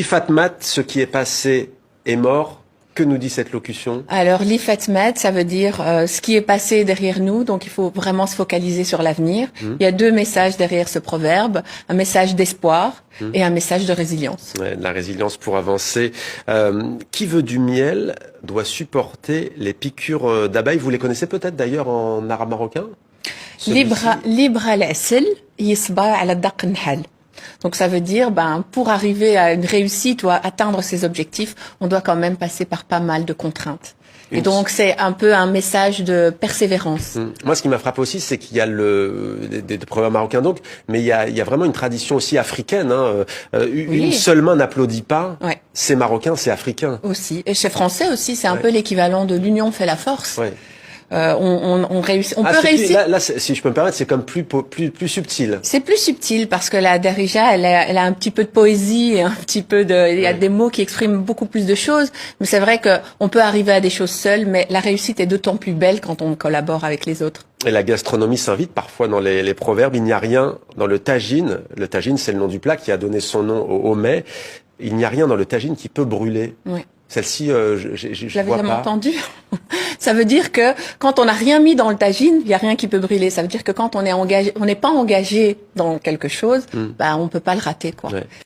Fatmat, ce qui est passé est mort. Que nous dit cette locution? Alors, l'Ifatmat, ça veut dire ce qui est passé derrière nous, donc il faut vraiment se focaliser sur l'avenir. Il y a deux messages derrière ce proverbe, un message d'espoir et un message de résilience. Ouais, de la résilience pour avancer. Qui veut du miel doit supporter les piqûres d'abeilles. Vous les connaissez peut-être d'ailleurs en arabe marocain? Libre al-asl, yisba ala daq nhal. Donc ça veut dire, pour arriver à une réussite ou à atteindre ses objectifs, on doit quand même passer par pas mal de contraintes. Et donc c'est un peu un message de persévérance. Moi, ce qui m'a frappé aussi, c'est qu'il y a des proverbes marocains donc, mais il y a vraiment une tradition aussi africaine. Une seule main n'applaudit pas. Ouais. C'est marocain, c'est africain. Aussi. Et chez français aussi, c'est un peu l'équivalent de l'union fait la force. Ouais. On réussit. On peut réussir. Là, si je peux me permettre, c'est comme plus subtil. C'est plus subtil parce que la Darija, elle a un petit peu de poésie et un petit peu il y a des mots qui expriment beaucoup plus de choses. Mais c'est vrai que on peut arriver à des choses seules, mais la réussite est d'autant plus belle quand on collabore avec les autres. Et la gastronomie s'invite parfois dans les proverbes. Il n'y a rien dans le tagine. Le tagine, c'est le nom du plat qui a donné son nom au mets. Il n'y a rien dans le tagine qui peut brûler. Oui. Celle-ci, je l'avais vois jamais pas. entendu. Ça veut dire que quand on n'a rien mis dans le tagine, il y a rien qui peut brûler. Ça veut dire que quand on est engagé, on n'est pas engagé dans quelque chose, on peut pas le rater, quoi. Ouais.